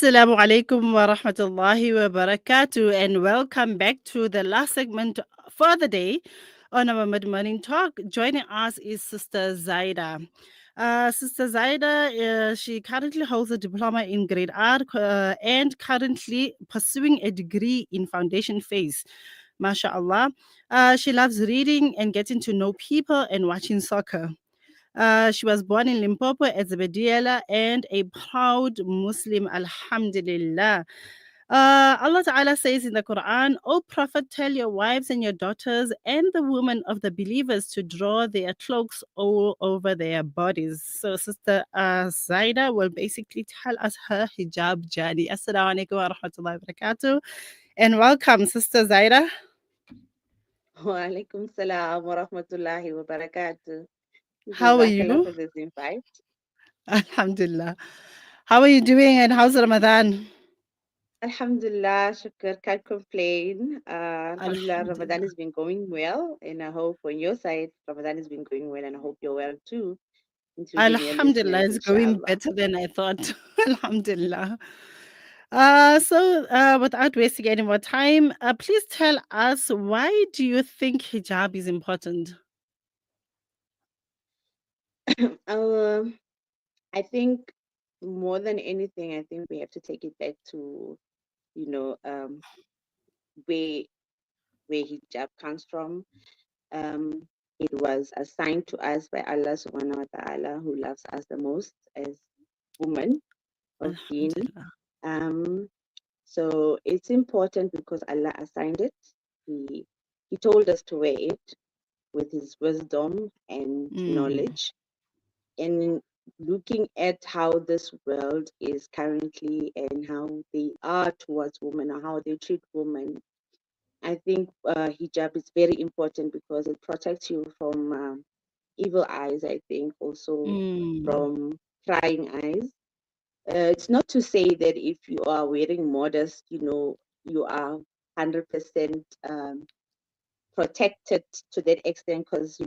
Assalamu alaikum wa rahmatullahi wa barakatuh, and welcome back to the last segment for the day on our mid morning talk. Joining us is Sister Zaidah. Sister Zaidah, she currently holds a diploma in grade art and currently pursuing a degree in foundation phase. MashaAllah. She loves reading and getting to know people and watching soccer. She was born in Limpopo as a Bediela and a proud Muslim, Alhamdulillah. Allah Ta'ala says in the Quran, O Prophet, tell your wives and your daughters and the women of the believers to draw their cloaks all over their bodies. So, Sister Zaida will basically tell us her hijab journey. Assalamu alaikum wa rahmatullahi wa barakatuh. And welcome, Sister Zaida. Wa alaikum salam wa rahmatullahi wa barakatuh. How are Jazakallah you? for this invite. Alhamdulillah. How are you doing and how's Ramadan? Alhamdulillah, shukr, can't complain. Alhamdulillah, Ramadan Alhamdulillah. has been going well, and I hope on your side, Ramadan has been going well, and I hope you're well too, including your Alhamdulillah, listeners, it's going inshallah. better than I thought. Alhamdulillah. Without wasting any more time, please tell us, why do you think hijab is important? Um, I think more than anything, I think we have to take it back to, you know, where where hijab comes from. Um, it was assigned to us by Allah subhanahu wa ta'ala, who loves us the most as women of deen. Alhamdulillah. Um, so it's important because Allah assigned it. He told us to wear it with His wisdom and Mm, knowledge. And looking at how this world is currently and how they are towards women or how they treat women, I think hijab is very important because it protects you from evil eyes, I think, also mm, from prying eyes. It's not to say that if you are wearing modest, you are 100% protected to that extent, because,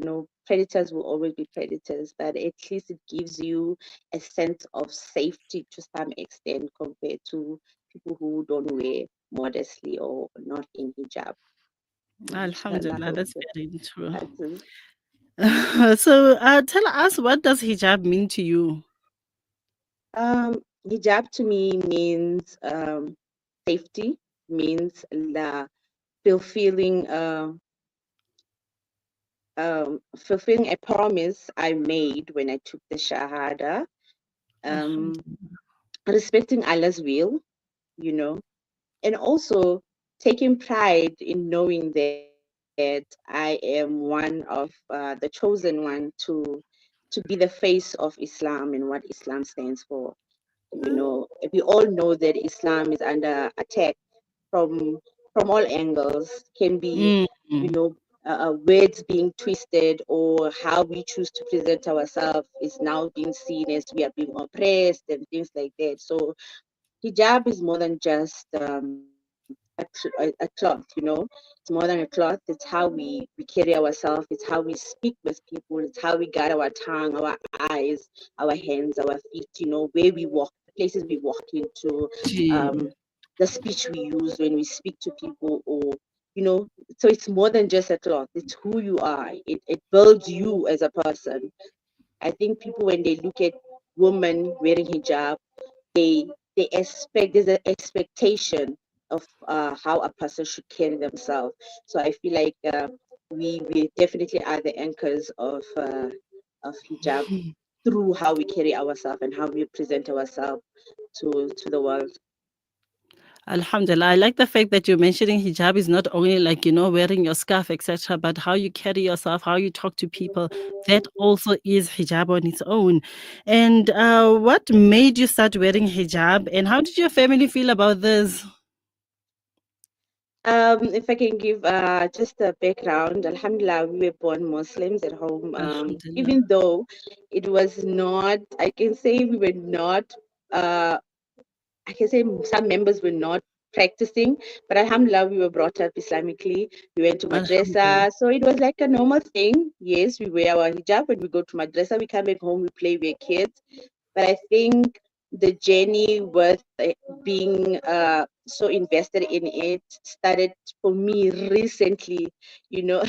predators will always be predators, but at least it gives you a sense of safety to some extent compared to people who don't wear modestly or not in hijab. Inshallah, Alhamdulillah, hope that's that very true. answers. Tell us, what does hijab mean to you? Hijab to me means safety, means la fulfilling fulfilling a promise I made when I took the Shahada, um, Alhamdulillah. respecting Allah's will, you know, and also taking pride in knowing that I am one of the chosen one to be the face of Islam and what Islam stands for. We all know that Islam is under attack from all angles. Can be, Mm, you know, words being twisted, or how we choose to present ourselves is now being seen as we are being oppressed and things like that. So hijab is more than just a cloth, It's more than a cloth. It's how we carry ourselves. It's how we speak with people. It's how we guide our tongue, our eyes, our hands, our feet, where we walk, the places we walk into, gee. um, the speech we use when we speak to people, or, you know, so it's more than just a cloth. It's who you are. It builds you as a person. I think people, when they look at women wearing hijab, they expect, there's an expectation of how a person should carry themselves. So I feel like we definitely are the anchors of hijab through how we carry ourselves and how we present ourselves to the world. Alhamdulillah. I like the fact that you're mentioning hijab is not only like, wearing your scarf, etc., but how you carry yourself, how you talk to people. That also is hijab on its own. And what made you start wearing hijab, and how did your family feel about this? If I can give just a background, Alhamdulillah, we were born Muslims at home. Alhamdulillah. Even though it was not, I can say we were not, uh, I can say some members were not practicing, but Alhamdulillah, we were brought up Islamically. We went to Alhamdulillah. madrasa, so it was like a normal thing. Yes, we wear our hijab when we go to madrasa. We come back home, we play, we're kids. But I think the journey with being so invested in it started for me recently. You know,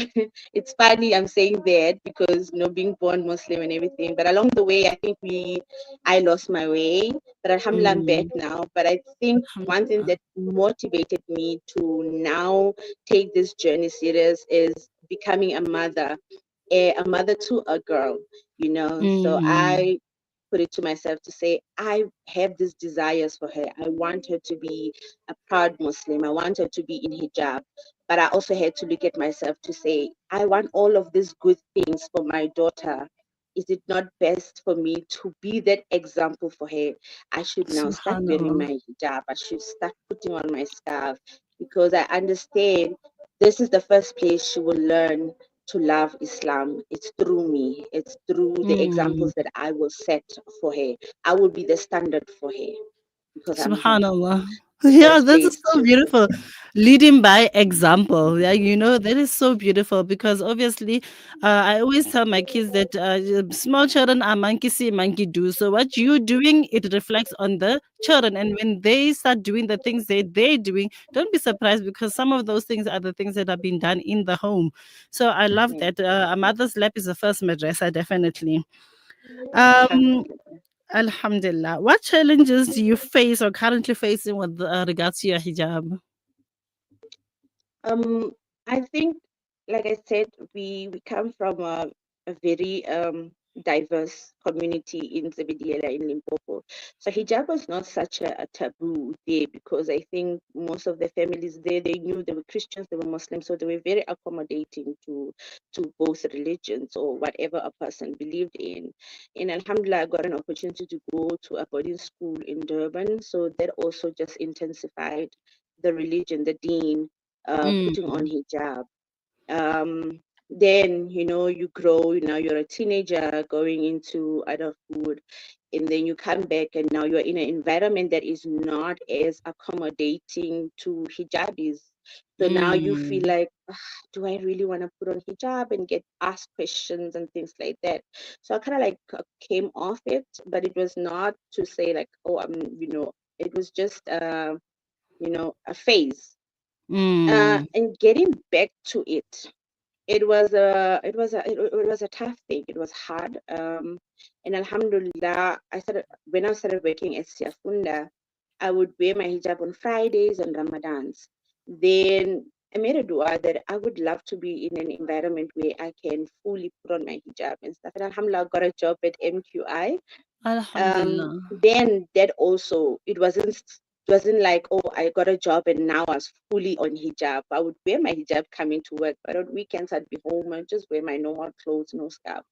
it's funny I'm saying that because being born Muslim and everything, but along the way, I think I lost my way. But alhamdulillah, I'm back Mm. now. But I think one thing Alhamdulillah. that motivated me to now take this journey serious is becoming a mother to a girl. So Mm. I put it to myself to say, I have these desires for her. I want her to be a proud Muslim. I want her to be in hijab. But I also had to look at myself to say, I want all of these good things for my daughter. Is it not best for me to be that example for her? I should now start wearing Subhanallah. my hijab. I should start putting on my scarf because I understand this is the first place she will learn to love Islam. It's through me. It's through the Mm. examples that I will set for her. I will be the standard for her because I'm her. Subhanallah. The Yeah, first that is place so to. beautiful. Leading by example. Yeah, that is so beautiful because obviously, I always tell my kids that small children are monkey see, monkey do. So what you're doing, it reflects on the children. And when they start doing the things they're doing, don't be surprised because some of those things are the things that are being done in the home. So I love Mhm. that. A mother's lap is the first madrasa, definitely. Um, Alhamdulillah. Alhamdulillah. What challenges do you face or currently facing with regards to your hijab? Um, I think, like I said, we come from a very diverse community in Zebidiela in Limpopo. So hijab was not such a taboo there because I think most of the families there, they knew they were Christians, they were Muslims, so they were very accommodating to both religions or whatever a person believed in. And Alhamdulillah, I got an opportunity to go to a boarding school in Durban, so that also just intensified the religion, the deen, putting on Mm, hijab. Then you grow. You're a teenager going into adulthood, and then you come back, and now you're in an environment that is not as accommodating to hijabis. So now you feel mm, like, do I really want to put on hijab and get asked questions and things like that? So I kind of like came off it, but it was not to say like, oh, it was just a phase. mm, And getting back to it, it was a tough thing. It was hard. And Alhamdulillah, when I started working at Siafunda, I would wear my hijab on Fridays and Ramadans. Then I made a dua that I would love to be in an environment where I can fully put on my hijab and stuff. And Alhamdulillah, I got a job at MQI. Alhamdulillah. Then that also, it wasn't like, oh, I got a job and now I was fully on hijab. I would wear my hijab coming to work, but on weekends I'd be home and just wear my normal clothes, no scarf.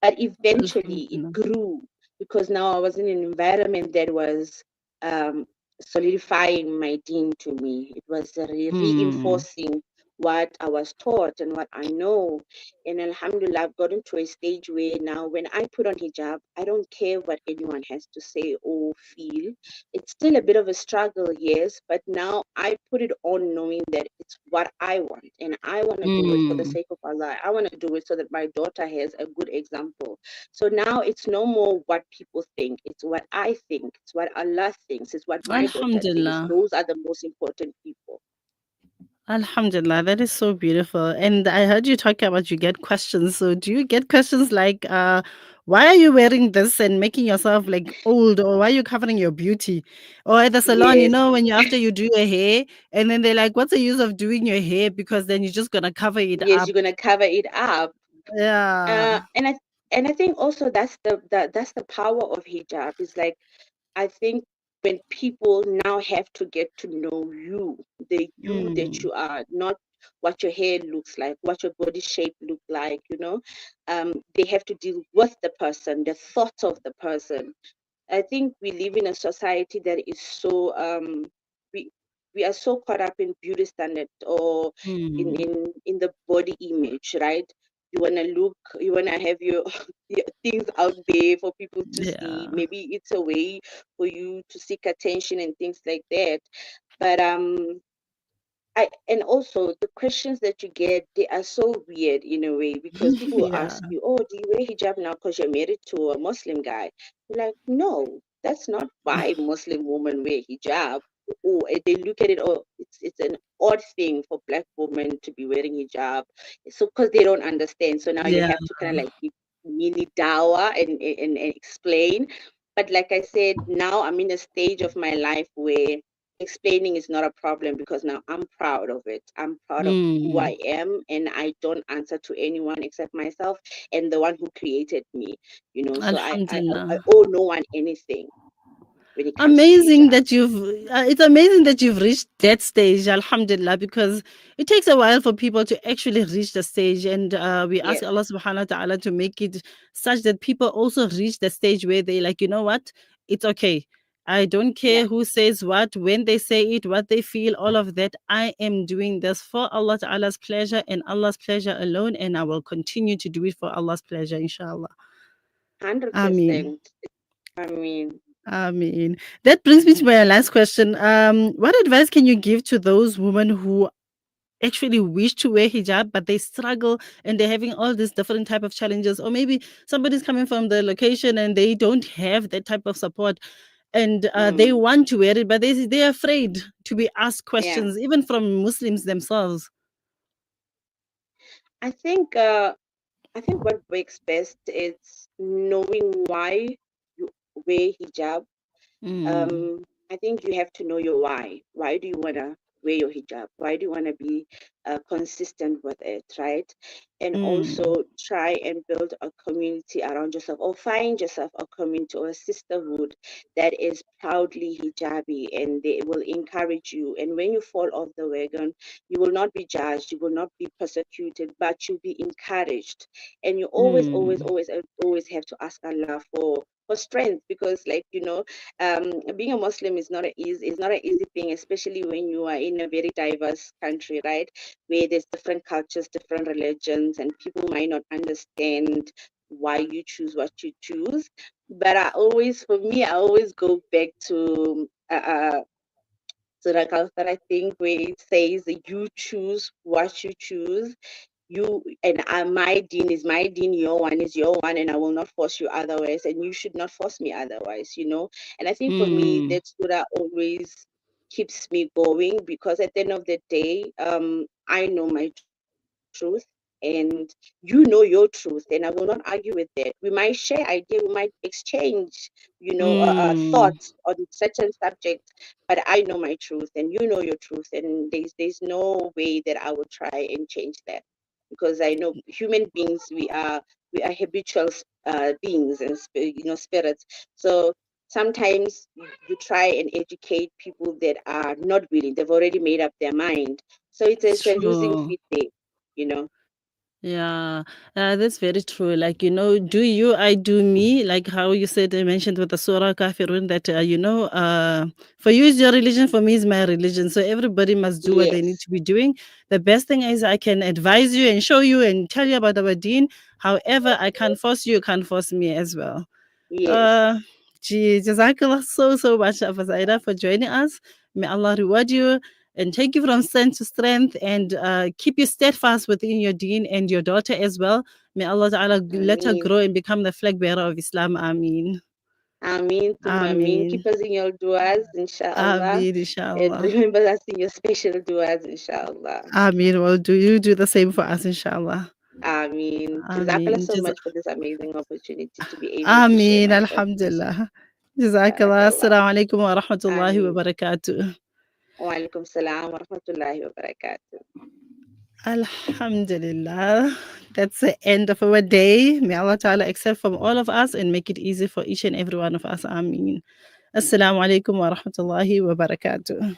But eventually it Alhamdulillah. grew because now I was in an environment that was um, solidifying my deen to me. It was Mm, reinforcing what I was taught and what I know. And Alhamdulillah, I've gotten to a stage where now when I put on hijab, I don't care what anyone has to say or feel. It's still a bit of a struggle, yes, but now I put it on knowing that it's what I want. And I want to do it for the mm. sake of Allah. I want to do it so that my daughter has a good example. So now it's no more what people think, it's what I think, it's what Allah thinks, it's what my daughter thinks. Alhamdulillah. Those are the most important people. Alhamdulillah. That is so beautiful. And I heard you talk about you get questions. So do you get questions like, why are you wearing this and making yourself like old, or why are you covering your beauty? Or at the salon, Yes, when after you do your hair, and then they're like, what's the use of doing your hair? Because then you're just gonna cover it yes, up. you're gonna cover it up. Yeah. And I think also that's the power of hijab. Is like, I think when people now have to get to know you, the you that Mm, you are, not what your hair looks like, what your body shape look like, they have to deal with the person, the thoughts of the person. I think we live in a society that is so we we are so caught up in beauty standard or in mm. in in the body image, right? You wanna have your things out there for people to see. Yeah. Maybe it's a way for you to seek attention and things like that. But and also the questions that you get, they are so weird in a way because people will Yeah. ask you, "Oh, do you wear hijab now because you're married to a Muslim guy?" You're like, "No, That's not why Muslim women wear hijab. Or they look at it, oh, it's an odd thing for black women to be wearing hijab. So because they don't understand. So now you Yeah. have to kind of like give mini dawa and explain. But like I said, now I'm in a stage of my life where explaining is not a problem because now I'm proud of it. I'm proud of who Mm. I am, and I don't answer to anyone except myself and the one who created me. So I Alhamdulillah. owe no one anything when it comes to Amazing hijab. that it's amazing that you've reached that stage, alhamdulillah, because it takes a while for people to actually reach the stage. And we ask Yes, Allah subhanahu wa ta'ala to make it such that people also reach the stage where they like, you know what? It's okay. I don't yeah, care who says what, when they say it, what they feel, all of that. I am doing this for Allah Ta'ala's pleasure and Allah's pleasure alone, and I will continue to do it for Allah's pleasure, inshallah. Ameen. 100%. I mean, I mean, that brings me to my last question. What advice can you give to those women who actually wish to wear hijab, but they struggle and they're having all these different type of challenges? Or maybe somebody's coming from the location and they don't have that type of support, and they mm, want to wear it, but they're afraid to be asked yeah. questions, even from Muslims themselves. I think I think what works best is knowing why you wear hijab. Mm, um, I think you have to know your why. Why do you want to wear your hijab? Why do you want to be consistent with it, right? And mm, also try and build a community around yourself, or find yourself a community or a sisterhood that is proudly hijabi, and they will encourage you. And when you fall off the wagon, you will not be judged, you will not be persecuted, but you'll be encouraged. And you always, always, mm, always, always have to ask Allah for strength, because like being a Muslim is not an easy thing, especially when you are in a very diverse country, right? Where there's different cultures, different religions, and people might not understand why you choose what you choose. But for me, I always go back to Surah Al-Kawthar, I think, where it says that you choose what you choose. My deen is my deen, your one is your one, and I will not force you otherwise, and you should not force me otherwise. And I think for me, mm, that surah always keeps me going, because at the end of the day, I know my truth, and you know your truth, and I will not argue with that. We might share idea, we might exchange, thoughts mm, on certain subjects, but I know my truth and you know your truth, and there's no way that I will try and change that, because I know human beings, we are habitual beings, and spirits. So sometimes you try and educate people that are not willing; they've already made up their mind. So it's it's a losing true. fit there, you know. Yeah, that's very true. Like, do you, I do me, like how you said, mentioned with the Surah Kafirun that, for you is your religion, for me is my religion. So everybody must do what they need Yes, to be doing. The best thing is I can advise you and show you and tell you about our deen. However, I can't force you, you can't force me as well. yes. Uh, Gee, Jazakallah so much, Zaida, for joining us. May Allah reward you and take you from strength to strength and keep you steadfast within your deen, and your daughter as well. May Allah Ta'ala let her Ameen. grow and become the flag bearer of Islam. Ameen. Ameen, thumma ameen. Ameen. Keep us in your du'as, inshallah. Ameen, And inshallah. remember us in your special du'as, inshallah. Ameen. Well, do you do the same for us, inshallah. Ameen. Jazakallah Ameen. so much for this amazing opportunity to be able to share Ameen. my thoughts. Alhamdulillah. Jazakallah. Barakallah. Assalamu alaikum wa rahmatullahi wa Ameen. barakatuh. Wa alaikum salam wa rahmatullahi wa barakatuh. Alhamdulillah. That's the end of our day. May Allah Ta'ala accept from all of us and make it easy for each and every one of us. Ameen. Assalamu alaikum wa rahmatullahi wa barakatuh.